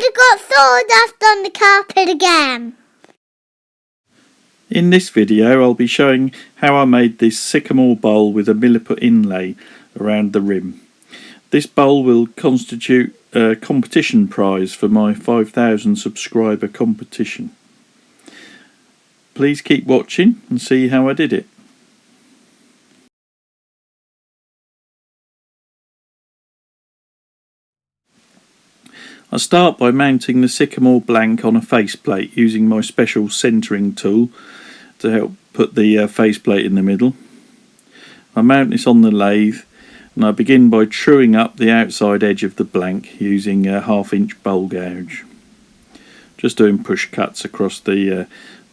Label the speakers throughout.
Speaker 1: I got sawdust on the carpet again.
Speaker 2: In this video I'll be showing how I made this sycamore bowl with a milliput inlay around the rim. This bowl will constitute a competition prize for my 5,000 subscriber competition. Please keep watching and see how I did it. I start by mounting the sycamore blank on a faceplate using my special centering tool to help put the faceplate in the middle. I mount this on the lathe and I begin by truing up the outside edge of the blank using a 1/2 inch bowl gouge. Just doing push cuts across the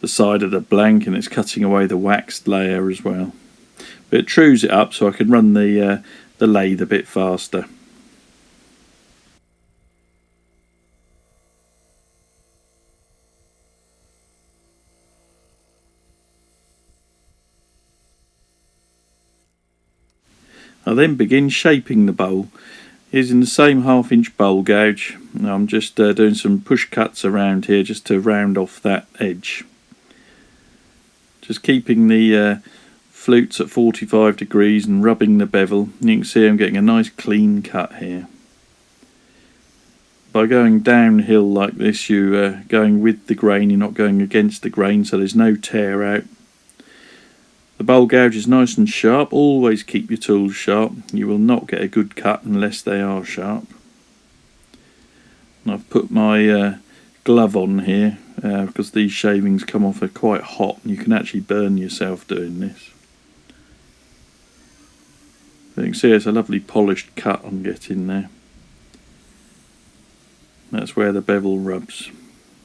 Speaker 2: side of the blank, and it's cutting away the waxed layer as well. But it trues it up so I can run the lathe a bit faster. I then begin shaping the bowl using the same 1/2 inch bowl gouge. I'm just doing some push cuts around here just to round off that edge. Just keeping the flutes at 45 degrees and rubbing the bevel. You can see I'm getting a nice clean cut here. By going downhill like this, you're going with the grain, you're not going against the grain, so there's no tear out. The bowl gouge is nice and sharp. Always keep your tools sharp. You will not get a good cut unless they are sharp. And I've put my glove on here because these shavings come off are quite hot and you can actually burn yourself doing this. But you can see it's a lovely polished cut I'm getting there. That's where the bevel rubs.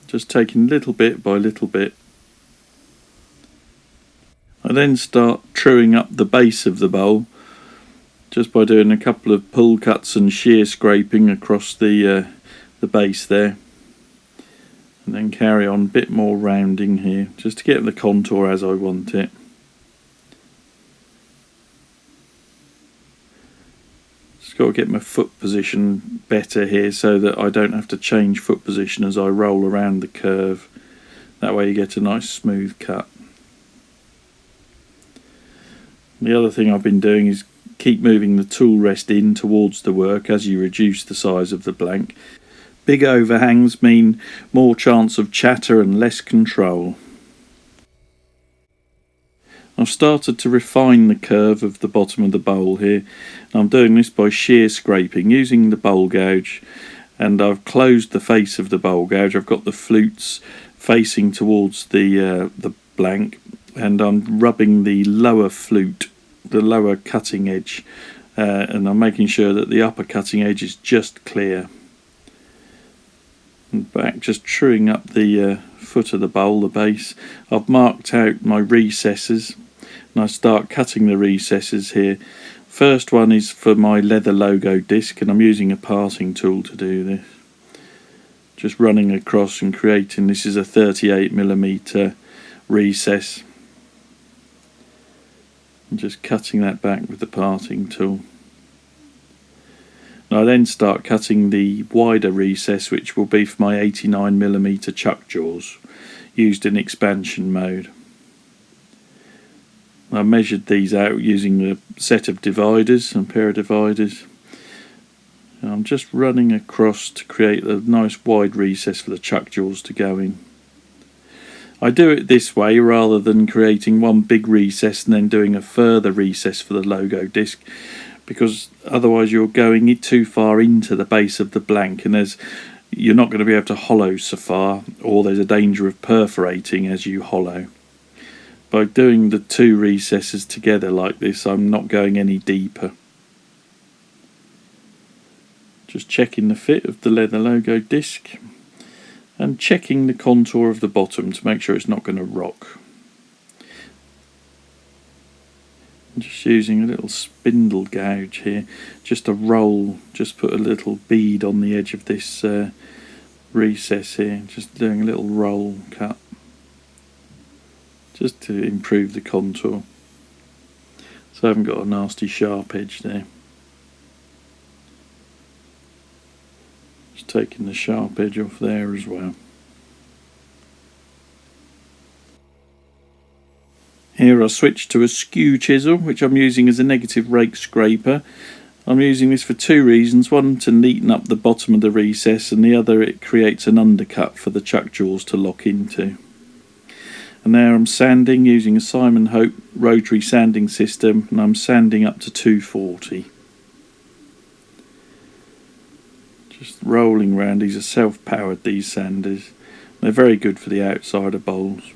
Speaker 2: Just taking little bit by little bit. I then start truing up the base of the bowl just by doing a couple of pull cuts and shear scraping across the base there, and then carry on a bit more rounding here just to get the contour as I want it. Just got to get my foot position better here so that I don't have to change foot position as I roll around the curve. That way you get a nice smooth cut. The other thing I've been doing is keep moving the tool rest in towards the work as you reduce the size of the blank. Big overhangs mean more chance of chatter and less control. I've started to refine the curve of the bottom of the bowl here. I'm doing this by shear scraping using the bowl gouge, and I've closed the face of the bowl gouge. I've got the flutes facing towards the blank, and I'm rubbing the lower flute, the lower cutting edge, and I'm making sure that the upper cutting edge is just clear. And back, just truing up the foot of the bowl, the base. I've marked out my recesses and I start cutting the recesses here. First one is for my leather logo disc, and I'm using a parting tool to do this. Just running across and creating, this is a 38mm recess. And just cutting that back with the parting tool. And I then start cutting the wider recess, which will be for my 89mm chuck jaws used in expansion mode. I measured these out using a set of dividers, a pair of dividers. And I'm just running across to create a nice wide recess for the chuck jaws to go in. I do it this way rather than creating one big recess and then doing a further recess for the logo disc, because otherwise you're going too far into the base of the blank and you're not going to be able to hollow so far, or there's a danger of perforating as you hollow. By doing the two recesses together like this, I'm not going any deeper. Just checking the fit of the leather logo disc and checking the contour of the bottom to make sure it's not going to rock. I'm just using a little spindle gouge here just to roll, just put a little bead on the edge of this recess here, just doing a little roll cut just to improve the contour so I haven't got a nasty sharp edge there. Just taking the sharp edge off there as well. Here I switched to a skew chisel, which I'm using as a negative rake scraper. I'm using this for two reasons. One, to neaten up the bottom of the recess, and the other, it creates an undercut for the chuck jaws to lock into. And now I'm sanding using a Simon Hope rotary sanding system, and I'm sanding up to 240. Just rolling round. These are self-powered, these sanders. They're very good for the outside of bowls.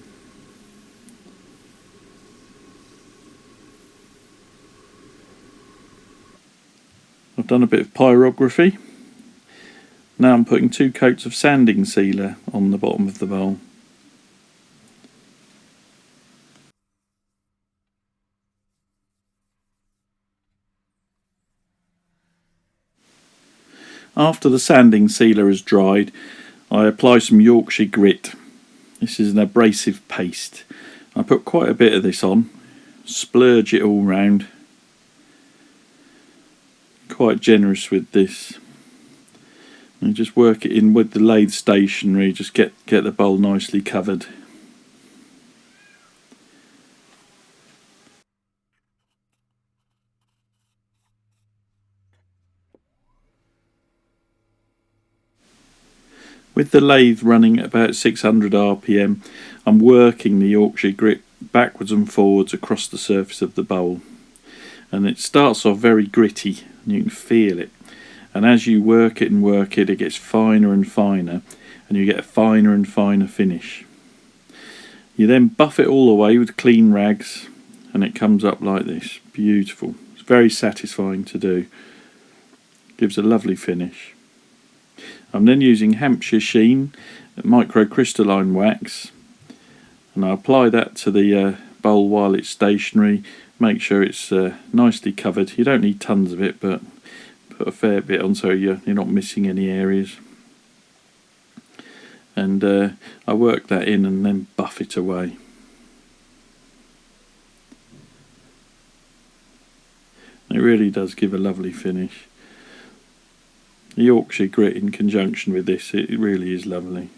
Speaker 2: I've done a bit of pyrography. Now I'm putting 2 coats of sanding sealer on the bottom of the bowl. After the sanding sealer has dried, I apply some Yorkshire Grit. This is an abrasive paste. I put quite a bit of this on, splurge it all round. Quite generous with this. And just work it in with the lathe stationery, just get the bowl nicely covered. With the lathe running at about 600 RPM, I'm working the Yorkshire Grit backwards and forwards across the surface of the bowl. And it starts off very gritty, and you can feel it. And as you work it and work it, it gets finer and finer, and you get a finer and finer finish. You then buff it all away with clean rags, and it comes up like this. Beautiful. It's very satisfying to do. Gives a lovely finish. I'm then using Hampshire Sheen Microcrystalline wax, and I apply that to the bowl while it's stationary. Make sure it's nicely covered. You don't need tons of it, but put a fair bit on so you're not missing any areas. And I work that in and then buff it away. It really does give a lovely finish. The Yorkshire Grit in conjunction with this, it really is lovely.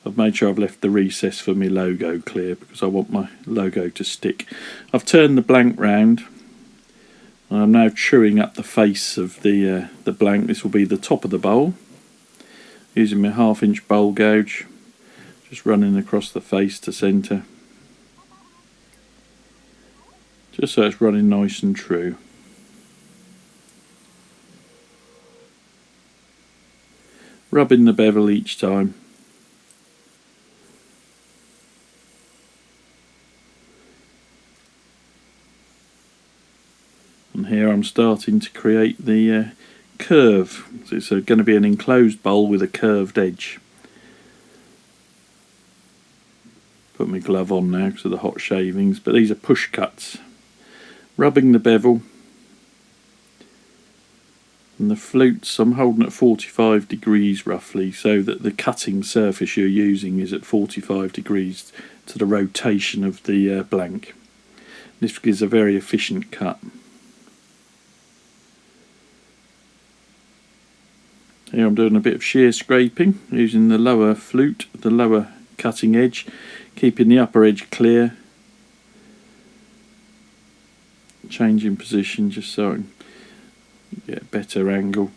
Speaker 2: I've made sure I've left the recess for my logo clear because I want my logo to stick. I've turned the blank round. I'm now truing up the face of the blank. This will be the top of the bowl. Using my 1/2 inch bowl gouge, just running across the face to centre. Just so it's running nice and true. Rubbing the bevel each time. And here I'm starting to create the curve. So it's going to be an enclosed bowl with a curved edge. Put my glove on now because of the hot shavings, but these are push cuts. Rubbing the bevel. And the flutes I'm holding at 45 degrees roughly, so that the cutting surface you're using is at 45 degrees to the rotation of the blank. This gives a very efficient cut. Here I'm doing a bit of shear scraping using the lower flute, the lower cutting edge, keeping the upper edge clear. Changing position just so I can get a better angle.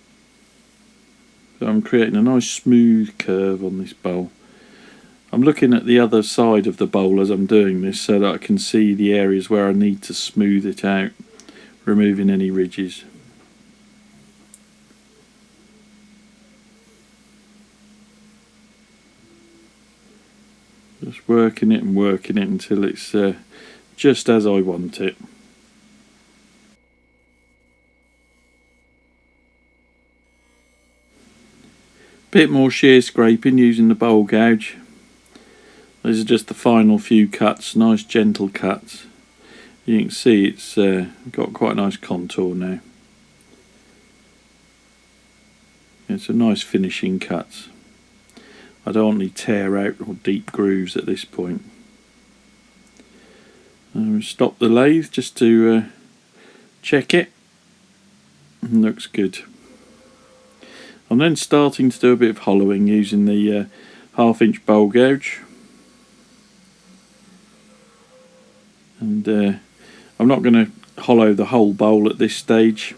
Speaker 2: So I'm creating a nice smooth curve on this bowl. I'm looking at the other side of the bowl as I'm doing this so that I can see the areas where I need to smooth it out, removing any ridges. Just working it and working it until it's just as I want it. Bit more shear scraping using the bowl gouge. These are just the final few cuts, nice gentle cuts. You can see it's got quite a nice contour now. It's a nice finishing cuts. I don't want any tear out or deep grooves at this point. Stop the lathe just to check it. Looks good. I'm then starting to do a bit of hollowing using the 1/2 inch bowl gouge. And I'm not going to hollow the whole bowl at this stage.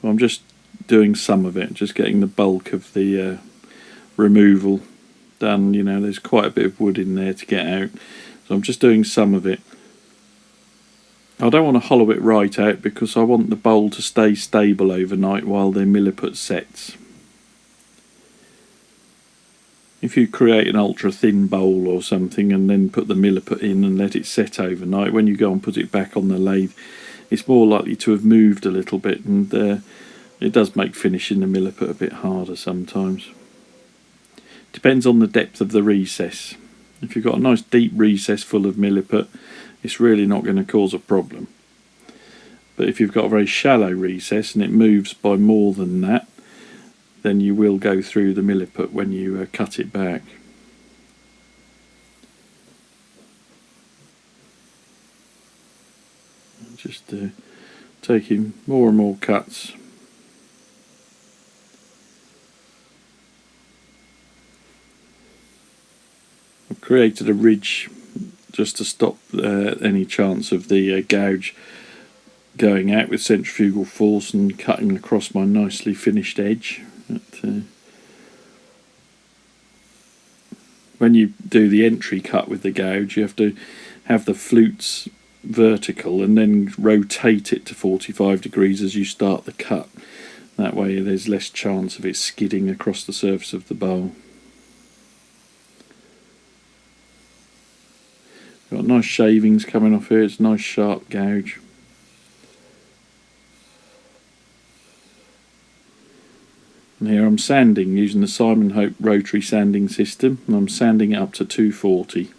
Speaker 2: I'm just doing some of it, just getting the bulk of the removal done. You know, there's quite a bit of wood in there to get out, so I'm just doing some of it. I don't want to hollow it right out because I want the bowl to stay stable overnight while the milliput sets. If you create an ultra thin bowl or something and then put the milliput in and let it set overnight, when you go and put it back on the lathe, it's more likely to have moved a little bit, and it does make finishing the milliput a bit harder sometimes. Depends on the depth of the recess. If you've got a nice deep recess full of milliput, it's really not going to cause a problem. But if you've got a very shallow recess and it moves by more than that, then you will go through the milliput when you cut it back. Just taking more and more cuts. I've created a ridge just to stop any chance of the gouge going out with centrifugal force and cutting across my nicely finished edge. When you do the entry cut with the gouge, you have to have the flutes vertical and then rotate it to 45 degrees as you start the cut. That way there's less chance of it skidding across the surface of the bowl. Got nice shavings coming off here. It's a nice sharp gouge. And here I'm sanding using the Simon Hope rotary sanding system, and I'm sanding it up to 240.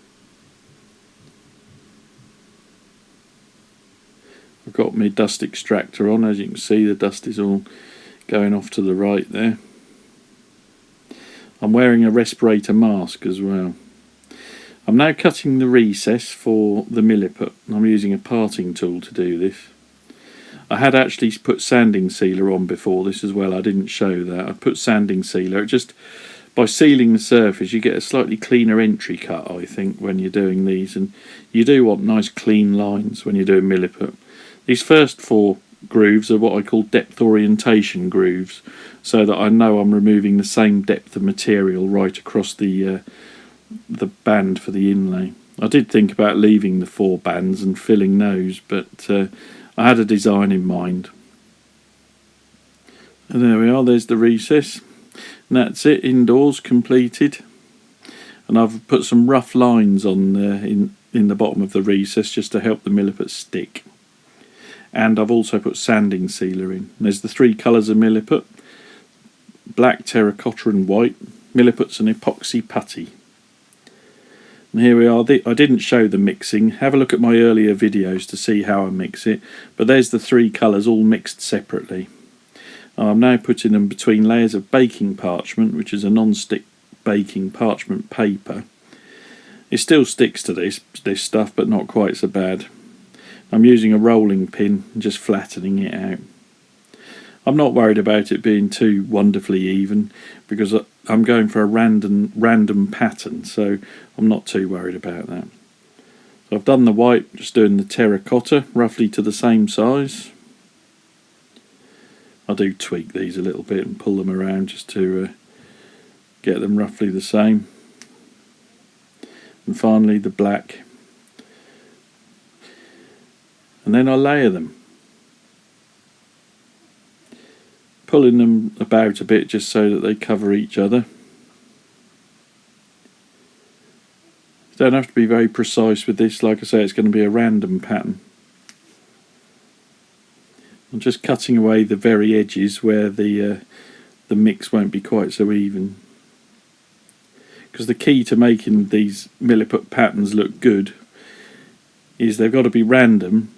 Speaker 2: I've got my dust extractor on. As you can see, the dust is all going off to the right there. I'm wearing a respirator mask as well. I'm now cutting the recess for the milliput. I'm using a parting tool to do this. I had actually put sanding sealer on before this as well. I didn't show that. I put sanding sealer. Just by sealing the surface, you get a slightly cleaner entry cut, I think, when you're doing these. And you do want nice clean lines when you're doing milliput. These first 4 grooves are what I call depth orientation grooves, so that I know I'm removing the same depth of material right across the band for the inlay. I did think about leaving the 4 bands and filling those, but I had a design in mind. And there we are, there's the recess. And that's it, indoors, completed. And I've put some rough lines on in the bottom of the recess just to help the milliput stick. And I've also put sanding sealer in. There's the 3 colours of milliput: black, terracotta and white. Milliput's an epoxy putty. And here we are. I didn't show the mixing. Have a look at my earlier videos to see how I mix it. But there's the 3 colours all mixed separately. I'm now putting them between layers of baking parchment, which is a non-stick baking parchment paper. It still sticks to this stuff, but not quite so bad. I'm using a rolling pin and just flattening it out. I'm not worried about it being too wonderfully even, because I'm going for a random pattern, so I'm not too worried about that. So I've done the white, just doing the terracotta roughly to the same size. I do tweak these a little bit and pull them around just to get them roughly the same. And finally the black. And then I layer them, pulling them about a bit just so that they cover each other. You don't have to be very precise with this. Like I say, it's going to be a random pattern. I'm just cutting away the very edges where the mix won't be quite so even. Because the key to making these milliput patterns look good is they've got to be random,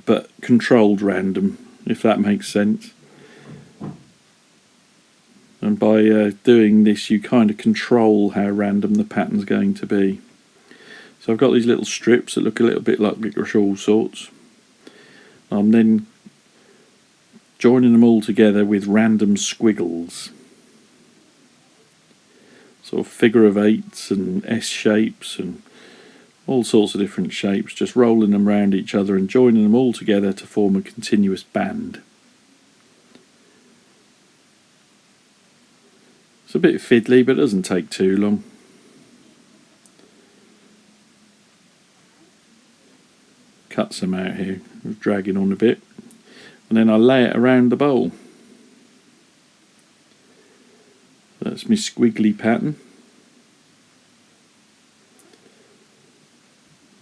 Speaker 2: but controlled random, if that makes sense. And by doing this, you kind of control how random the pattern's going to be. So I've got these little strips that look a little bit like licorice all sorts. I'm then joining them all together with random squiggles. Sort of figure of eights and S shapes and all sorts of different shapes, just rolling them around each other and joining them all together to form a continuous band. It's a bit fiddly, but it doesn't take too long. Cut some out here, dragging on a bit, and then I lay it around the bowl. That's my squiggly pattern.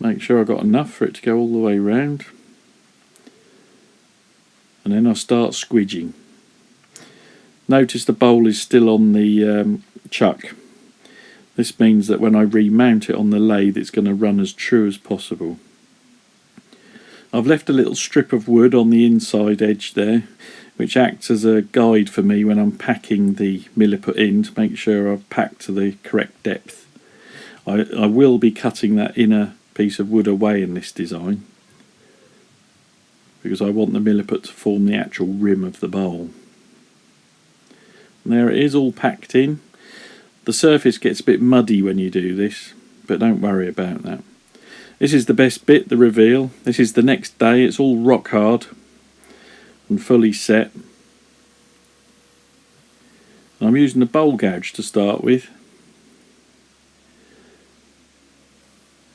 Speaker 2: Make sure I got enough for it to go all the way round, and then I start squidging. Notice the bowl is still on the chuck. This means that when I remount it on the lathe, it's going to run as true as possible. I've left a little strip of wood on the inside edge there, which acts as a guide for me when I'm packing the milliput in to make sure I've packed to the correct depth. I will be cutting that inner piece of wood away in this design because I want the milliput to form the actual rim of the bowl. And there it is, all packed in. The surface gets a bit muddy when you do this, but don't worry about that. This is the best bit, the reveal. This is the next day. It's all rock hard and fully set. And I'm using the bowl gouge to start with.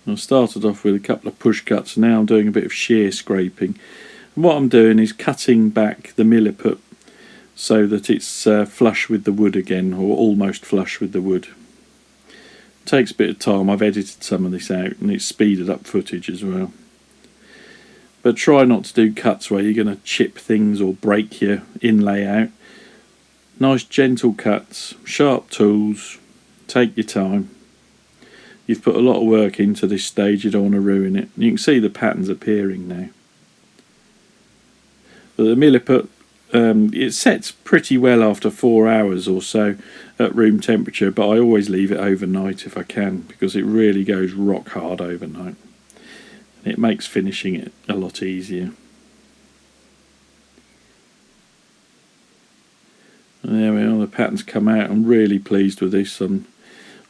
Speaker 2: I started off with a couple of push cuts, and now I'm doing a bit of shear scraping. And what I'm doing is cutting back the milliput so that it's flush with the wood again, or almost flush with the wood. It takes a bit of time. I've edited some of this out and it's speeded up footage as well. But try not to do cuts where you're going to chip things or break your inlay out. Nice gentle cuts, sharp tools, take your time. You've put a lot of work into this stage, you don't want to ruin it. You can see the patterns appearing now. But the milliput, it sets pretty well after 4 hours or so at room temperature, but I always leave it overnight if I can, because it really goes rock hard overnight. It makes finishing it a lot easier. And there we are, the pattern's come out. I'm really pleased with this.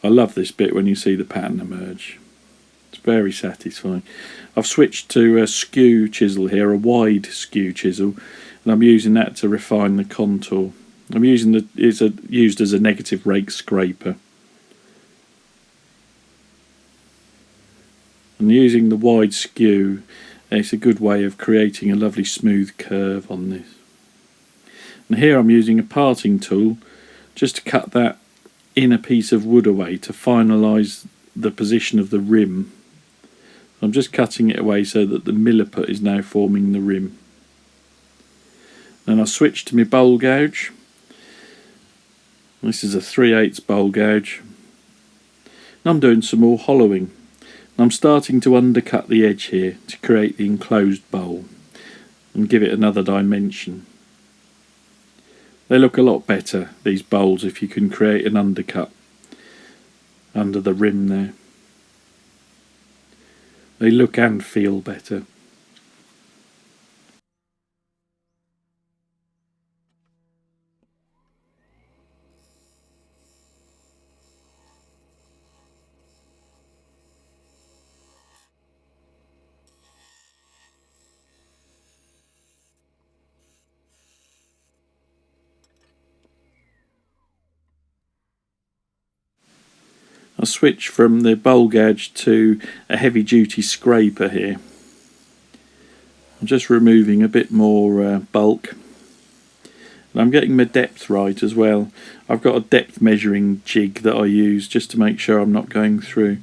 Speaker 2: I love this bit when you see the pattern emerge. It's very satisfying. I've switched to a skew chisel here, a wide skew chisel, and I'm using that to refine the contour. I'm using used as a negative rake scraper. And using the wide skew, it's a good way of creating a lovely smooth curve on this. And here I'm using a parting tool just to cut that inner piece of wood away to finalise the position of the rim. I'm just cutting it away so that the milliput is now forming the rim. Then I switch to my bowl gouge. This is a 3/8 bowl gouge. And I'm doing some more hollowing. And I'm starting to undercut the edge here to create the enclosed bowl and give it another dimension. They look a lot better, these bowls, if you can create an undercut under the rim there. They look and feel better. I switch from the bowl gouge to a heavy duty scraper here. I'm just removing a bit more bulk. And I'm getting my depth right as well. I've got a depth measuring jig that I use just to make sure I'm not going through.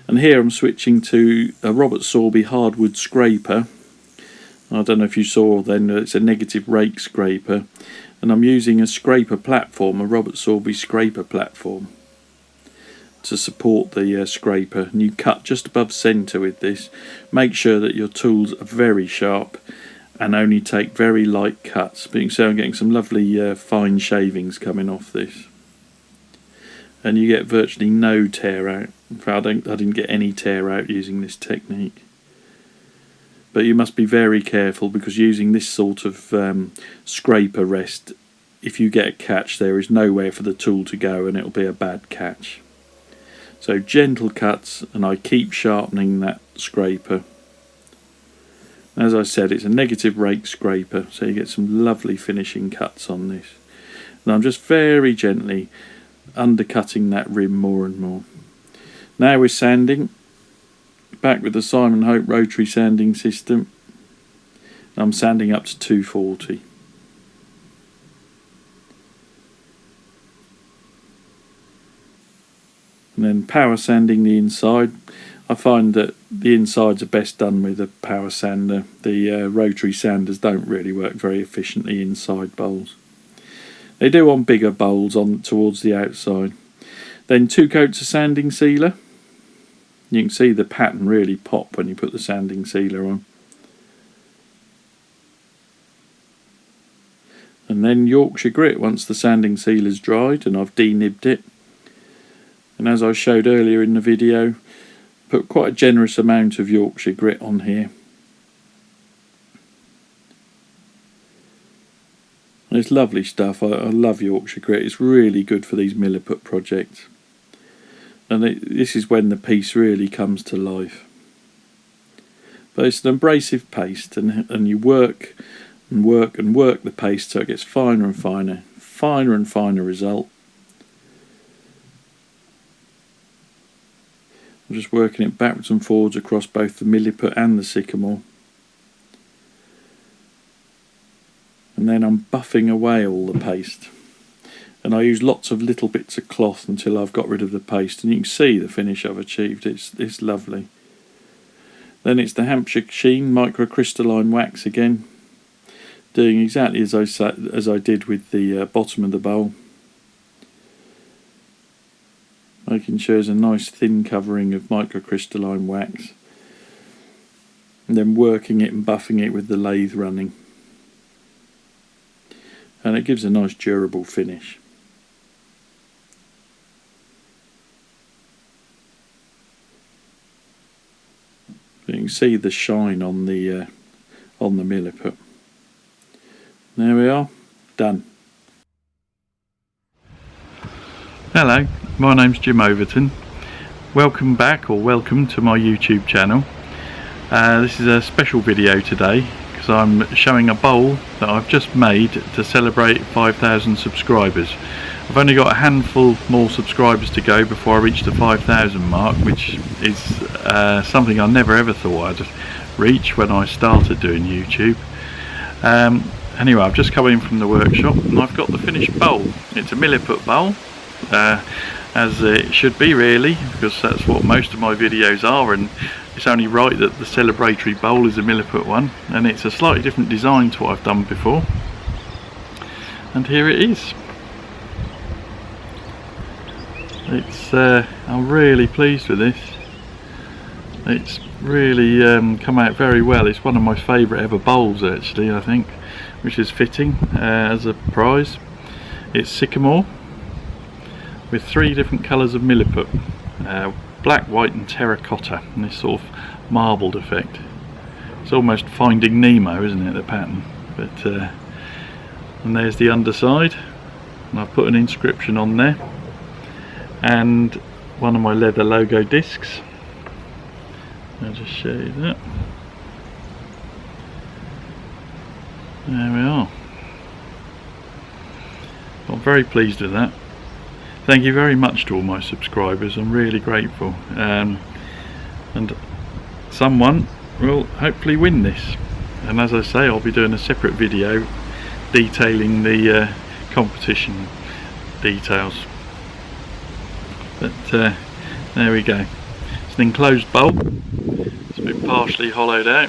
Speaker 2: And here I'm switching to a Robert Sorby hardwood scraper. I don't know if you saw then, it's a negative rake scraper. And I'm using a scraper platform, a Robert Sorby scraper platform, to support the scraper. And you cut just above centre with this. Make sure that your tools are very sharp and only take very light cuts. But you can see I'm getting some lovely fine shavings coming off this. And you get virtually no tear out. In fact, I didn't get any tear out using this technique. but you must be very careful, because using this sort of scraper rest, if you get a catch, there is nowhere for the tool to go and it'll be a bad catch. So gentle cuts, and I keep sharpening that scraper. As I said, it's a negative rake scraper, so you get some lovely finishing cuts on this. And I'm just very gently undercutting that rim more and more. Now we're sanding, back with the Simon Hope rotary sanding system. I'm sanding up to 240. And then power sanding the inside. I find that the insides are best done with a power sander. The rotary sanders don't really work very efficiently inside bowls. They do on bigger bowls on towards the outside. Then 2 coats of sanding sealer. You can see the pattern really pop when you put the sanding sealer on. And then Yorkshire Grit once the sanding sealer's dried and I've denibbed it. And as I showed earlier in the video, put quite a generous amount of Yorkshire Grit on here. And it's lovely stuff. I love Yorkshire Grit. It's really good for these Milliput projects. And this is when the piece really comes to life. But it's an abrasive paste, and you work and work and work the paste so it gets finer and finer result. I'm just working it backwards and forwards across both the Milliput and the sycamore. And then I'm buffing away all the paste. And I use lots of little bits of cloth until I've got rid of the paste. And you can see the finish I've achieved. It's lovely. Then it's the Hampshire Sheen Microcrystalline wax again. Doing exactly as I did with the bottom of the bowl. Making sure there's a nice thin covering of microcrystalline wax. And then working it and buffing it with the lathe running. And it gives a nice durable finish. You can see the shine on the Milliput. There we are, done. Hello, my name's Jim Overton. Welcome back, or welcome to my YouTube channel. This is a special video today because I'm showing a bowl that I've just made to celebrate 5,000 subscribers. I've only got a handful more subscribers to go before I reach the 5,000 mark, which is something I never ever thought I'd reach when I started doing YouTube. Anyway, I've just come in from the workshop and I've got the finished bowl. It's a Milliput bowl, as it should be really, because that's what most of my videos are, and it's only right that the celebratory bowl is a Milliput one, and it's a slightly different design to what I've done before. And here it is. I'm really pleased with this. It's really come out very well. It's one of my favourite ever bowls actually, I think, which is fitting as a prize. It's sycamore with 3 different colours of Milliput, black, white and terracotta, and this sort of marbled effect. It's almost Finding Nemo, isn't it, the pattern? But and there's the underside, and I've put an inscription on there, and one of my leather logo discs. I'll just show you that. There we are. I'm very pleased with that. Thank you very much to all my subscribers. I'm really grateful. And someone will hopefully win this. And as I say, I'll be doing a separate video detailing the competition details. But there we go. It's an enclosed bowl. It's been partially hollowed out.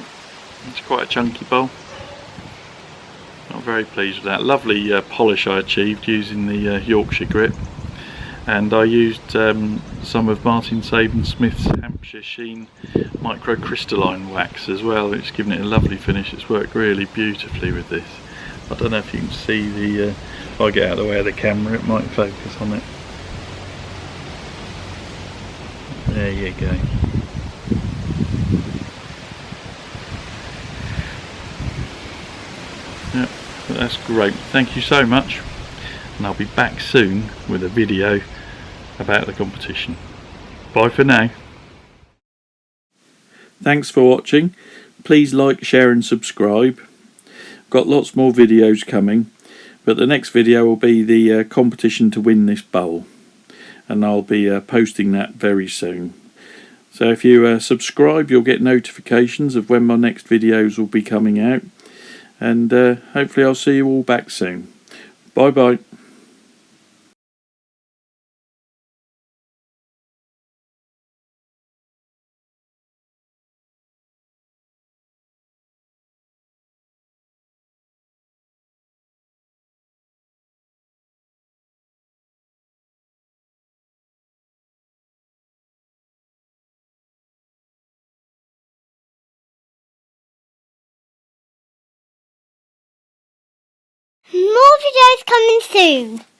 Speaker 2: It's quite a chunky bowl. I'm very pleased with that. Lovely polish I achieved using the Yorkshire Grit, and I used some of Martin Saban-Smith's Hampshire Sheen Microcrystalline wax as well. It's given it a lovely finish. It's worked really beautifully with this. I don't know if you can see the if I get out of the way of the camera it might focus on it. There you go. That's great. Thank you so much. And I'll be back soon with a video about the competition. Bye for now. Thanks for watching. Please like, share and subscribe. Got lots more videos coming, but the next video will be the competition to win this bowl, and I'll be posting that very soon. So if you subscribe, you'll get notifications of when my next videos will be coming out, and hopefully I'll see you all back soon. Bye bye.
Speaker 1: More videos coming soon.